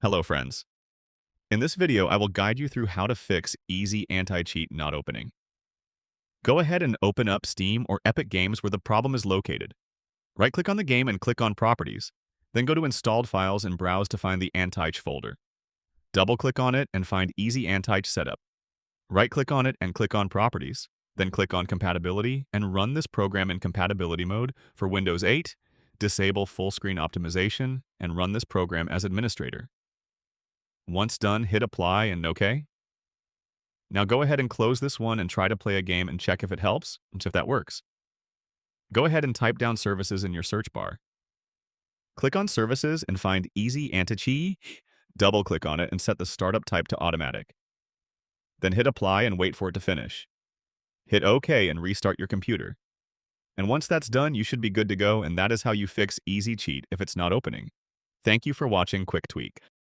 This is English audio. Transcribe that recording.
Hello friends. In this video, I will guide you through how to fix Easy Anti-Cheat not opening. Go ahead and open up Steam or Epic Games where the problem is located. Right-click on the game and click on Properties. Then go to Installed Files and browse to find the Anti-Cheat folder. Double-click on it and find Easy Anti-Cheat Setup. Right-click on it and click on Properties. Then click on Compatibility and run this program in compatibility mode for Windows 8, disable full screen optimization, and run this program as administrator. Once done, hit apply and OK. Now go ahead and close this one and try to play a game and check if it helps, and if that works. Go ahead and type down services in your search bar. Click on services and find Easy Anti-Cheat. Double-click on it and set the startup type to automatic. Then hit apply and wait for it to finish. Hit OK and restart your computer. And once that's done, you should be good to go, and that is how you fix Easy Cheat if it's not opening. Thank you for watching Quick Tweak.